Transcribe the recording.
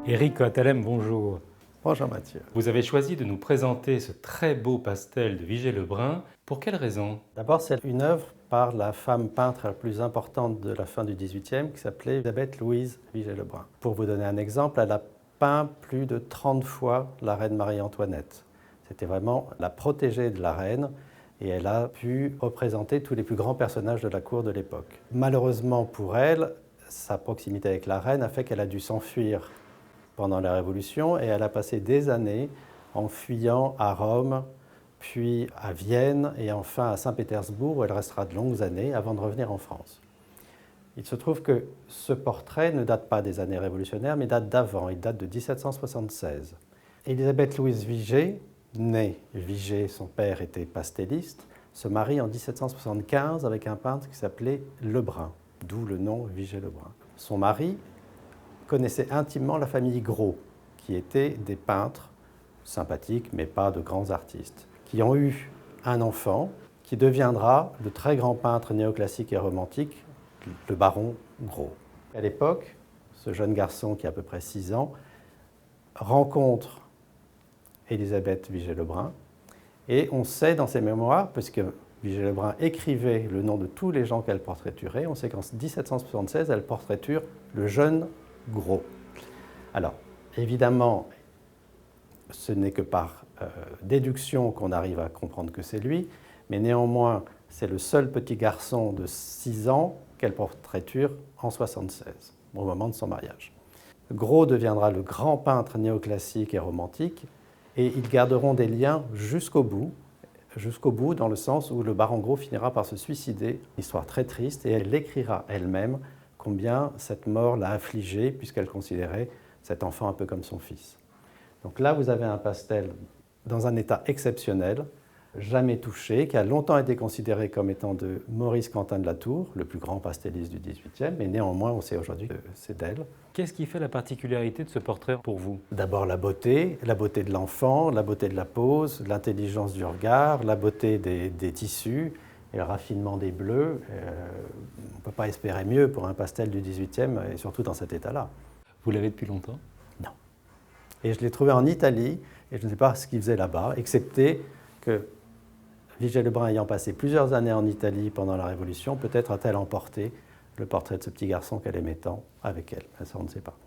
Éric Coattalem, bonjour. Bonjour Mathieu. Vous avez choisi de nous présenter ce très beau pastel de Vigée-Lebrun. Pour quelle raison? D'abord, c'est une œuvre par la femme peintre la plus importante de la fin du XVIIIe qui s'appelait Élisabeth Louise Vigée-Lebrun. Pour vous donner un exemple, elle a peint plus de 30 fois la reine Marie-Antoinette. C'était vraiment la protégée de la reine et elle a pu représenter tous les plus grands personnages de la cour de l'époque. Malheureusement pour elle, sa proximité avec la reine a fait qu'elle a dû s'enfuir pendant la Révolution et elle a passé des années en fuyant à Rome, puis à Vienne et enfin à Saint-Pétersbourg où elle restera de longues années avant de revenir en France. Il se trouve que ce portrait ne date pas des années révolutionnaires mais date d'avant, il date de 1776. Élisabeth Louise Vigée, née Vigée, son père était pastelliste, se marie en 1775 avec un peintre qui s'appelait Lebrun, d'où le nom Vigée-Lebrun. Son mari connaissait intimement la famille Gros, qui étaient des peintres sympathiques, mais pas de grands artistes, qui ont eu un enfant qui deviendra le très grand peintre néoclassique et romantique, le baron Gros. À l'époque, ce jeune garçon qui a à peu près 6 ans rencontre Élisabeth Vigée-Lebrun, et on sait dans ses mémoires, puisque Vigée-Lebrun écrivait le nom de tous les gens qu'elle portraiturait, on sait qu'en 1776, elle portraiture le jeune Gros. Alors, évidemment, ce n'est que par déduction qu'on arrive à comprendre que c'est lui, mais néanmoins, c'est le seul petit garçon de 6 ans qu'elle portraiture en 1976, au moment de son mariage. Gros deviendra le grand peintre néoclassique et romantique, et ils garderont des liens jusqu'au bout dans le sens où le baron Gros finira par se suicider, une histoire très triste, et elle l'écrira elle-même combien cette mort l'a affligée, puisqu'elle considérait cet enfant un peu comme son fils. Donc là, vous avez un pastel dans un état exceptionnel, jamais touché, qui a longtemps été considéré comme étant de Maurice Quentin de la Tour, le plus grand pastelliste du XVIIIe, mais néanmoins, on sait aujourd'hui que c'est d'elle. Qu'est-ce qui fait la particularité de ce portrait pour vous? D'abord la beauté de l'enfant, la beauté de la pose, l'intelligence du regard, la beauté des tissus, et le raffinement des bleus. On ne peut pas espérer mieux pour un pastel du XVIIIe, et surtout dans cet état-là. Vous l'avez depuis longtemps? Non. Et je l'ai trouvé en Italie, et je ne sais pas ce qu'il faisait là-bas, excepté que Vigée-Lebrun ayant passé plusieurs années en Italie pendant la Révolution, peut-être a-t-elle emporté le portrait de ce petit garçon qu'elle aimait tant avec elle. Ça, on ne sait pas.